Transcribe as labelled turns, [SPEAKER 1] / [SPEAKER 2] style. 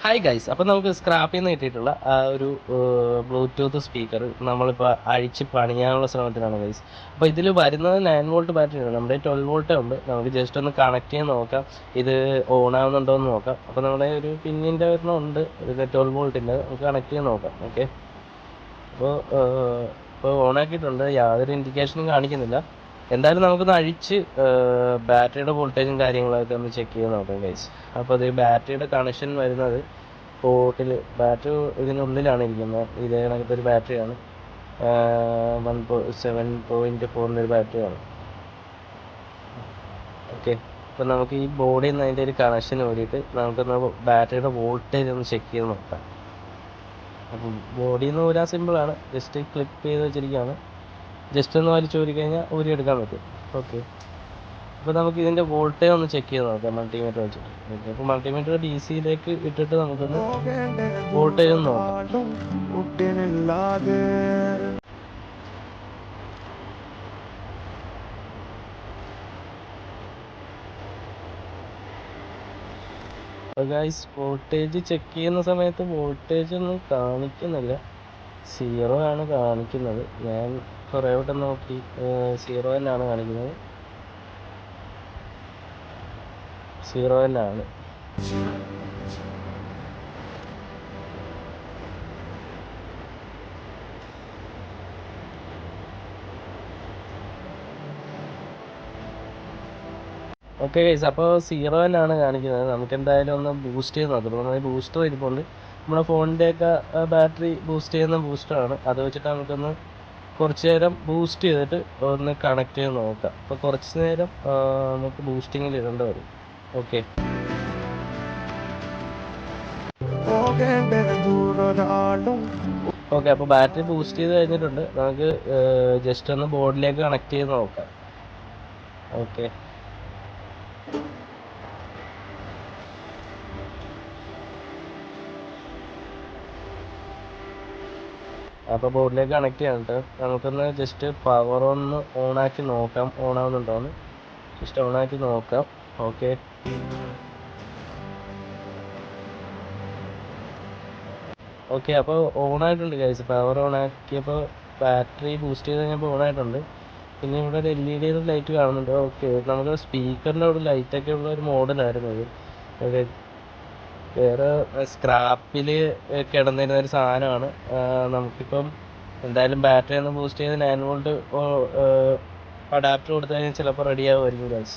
[SPEAKER 1] Hi guys, അപ്പോൾ നമുക്ക് സ്ക്രാപ്പിൽ നിന്ന് കിട്ടിയിട്ടുള്ള ഒരു ബ്ലൂടൂത്ത് സ്പീക്കർ നമ്മളിപ്പോൾ അഴിച്ച് പണിയാനുള്ള ശ്രമത്തിലാണ് ഗൈസ്. അപ്പോൾ ഇതിൽ വരുന്നത് 9 വോൾട്ട് ബാറ്ററിയാണ്. നമ്മുടെ 12 വോൾട്ടേ ഉണ്ട്. നമുക്ക് ജസ്റ്റ് ഒന്ന് കണക്ട് ചെയ്ത് നോക്കാം, ഇത് ഓൺ ആവുന്നുണ്ടോ എന്ന് നോക്കാം. അപ്പോൾ നമ്മുടെ ഒരു പിന്നിൻ്റെ ഒരെണ്ണം ഉണ്ട്, ഒരു 12 വോൾട്ടിൻ്റെ, നമുക്ക് കണക്ട് ചെയ്ത് നോക്കാം. ഓക്കെ, ഇപ്പോൾ ഓൺ ആക്കിയിട്ടുണ്ട്, യാതൊരു ഇൻഡിക്കേഷനും കാണിക്കുന്നില്ല. എന്തായാലും നമുക്കൊന്ന് അഴിച്ച് ബാറ്ററിയുടെ വോൾട്ടേജും കാര്യങ്ങളൊക്കെ ഒന്ന് ചെക്ക് ചെയ്ത് നോക്കാം ഗൈസ്. അപ്പോൾ അത് ബാറ്ററിയുടെ കണക്ഷൻ വരുന്നത് പോർട്ടിൽ, ബാറ്ററി ഇതിനുള്ളിലാണ് ഇരിക്കുന്നത്. ഇതേ കണക്കത്തൊരു ബാറ്ററിയാണ്, 7.4 ഒരു ബാറ്ററിയാണ്. ഓക്കെ, അപ്പോൾ നമുക്ക് ഈ ബോഡിയിൽ നിന്ന് അതിൻ്റെ ഒരു കണക്ഷൻ ഊരിയിട്ട് നമുക്കൊന്ന് ബാറ്ററിയുടെ വോൾട്ടേജ് ഒന്ന് ചെക്ക് ചെയ്ത് നോക്കാം. അപ്പം ബോഡിയിൽ നിന്ന് ഊരാൻ സിമ്പിളാണ്, ജസ്റ്റ് ക്ലിപ്പ് ചെയ്ത് വെച്ചിരിക്കുകയാണ്. ജസ്റ്റ് ഒന്ന് വലിച്ചു ഊരി കഴിഞ്ഞാൽ ഊരിയെടുക്കാൻ പറ്റും. ഓക്കെ, അപ്പോൾ നമുക്ക് ഇതിൻ്റെ വോൾട്ടേജ് ഒന്ന് ചെക്ക് ചെയ്ത് നോക്കാം മൾട്ടിമീറ്റർ വെച്ചിട്ട്. ഓക്കെ, അപ്പോൾ മൾട്ടിമീറ്റർ DC-യിലേക്ക് ഇട്ടിട്ട് നമുക്കൊന്ന് വോൾട്ടേജ് ഒന്ന് നോക്കാം. അപ്പോൾ ഗൈസ്, വോൾട്ടേജ് ചെക്ക് ചെയ്യുന്ന സമയത്ത് വോൾട്ടേജ് ഒന്നും കാണിക്കുന്നില്ല, 0 ആണ് കാണിക്കുന്നത്. ഞാൻ കുറേ വട്ടം നോക്കി, 0 തന്നെയാണ് കാണിക്കുന്നത്, 0 തന്നെയാണ്. ഓക്കെ ഗൈസ്, അപ്പോൾ 0 തന്നെയാണ് കാണിക്കുന്നത്. നമുക്ക് എന്തായാലും ഒന്ന് ബൂസ്റ്റ് ചെയ്ത് നോക്കാം. നമ്മൾ ബൂസ്റ്റർ ഇരിപ്പുണ്ട്, നമ്മുടെ ഫോണിൻ്റെയൊക്കെ ബാറ്ററി ബൂസ്റ്റ് ചെയ്യുന്ന ബൂസ്റ്ററാണ്. അത് വെച്ചിട്ട് നമുക്കൊന്ന് കുറച്ച് നേരം ബൂസ്റ്റ് ചെയ്തിട്ട് ഒന്ന് കണക്ട് ചെയ്ത് നോക്കാം. അപ്പോൾ കുറച്ച് നേരം നമുക്ക് ബൂസ്റ്റിങ്ങിൽ ഇടേണ്ടി വരും. ഓക്കെ, അപ്പോൾ ബാറ്ററി ബൂസ്റ്റ് ചെയ്ത് കഴിഞ്ഞിട്ടുണ്ട്. നമുക്ക് ജസ്റ്റ് ഒന്ന് ബോർഡിലേക്ക് കണക്ട് ചെയ്ത് നോക്കാം. ഓക്കെ, അപ്പോൾ ബോർഡിലേക്ക് കണക്ട് ചെയ്യാനിട്ട് നമുക്കൊന്ന് ജസ്റ്റ് പവർ ഒന്ന് ഓണാക്കി നോക്കാം, ഓൺ ആവുന്നുണ്ടോയെന്ന്. ജസ്റ്റ് ഓണാക്കി നോക്കാം. ഓക്കെ, അപ്പോൾ ഓൺ ആയിട്ടുണ്ട് ഗൈസ്. പവർ ഓൺ ആക്കിയപ്പോൾ ബാറ്ററി ബൂസ്റ്റ് ചെയ്ത് കഴിഞ്ഞപ്പോൾ ഓൺ ആയിട്ടുണ്ട്. പിന്നെ ഇവിടെ ഒരു LED ലൈറ്റ് കാണുന്നുണ്ട്. ഓക്കെ, നമുക്ക് സ്പീക്കറിൻ്റെ അവിടെ ലൈറ്റൊക്കെ ഉള്ള ഒരു മോഡലായിരുന്നു ഇത്. ഓക്കെ, വേറെ സ്ക്രാപ്പിൽ കിടന്നിരുന്ന ഒരു സാധനമാണ്. നമുക്കിപ്പം എന്തായാലും ബാറ്ററി ഒന്ന് ബൂസ്റ്റ് ചെയ്ത് 9 വോൾട്ട് അഡാപ്റ്റർ കൊടുത്തു കഴിഞ്ഞാൽ ചിലപ്പോൾ റെഡി ആവുമായിരിക്കും ഗൈസ്.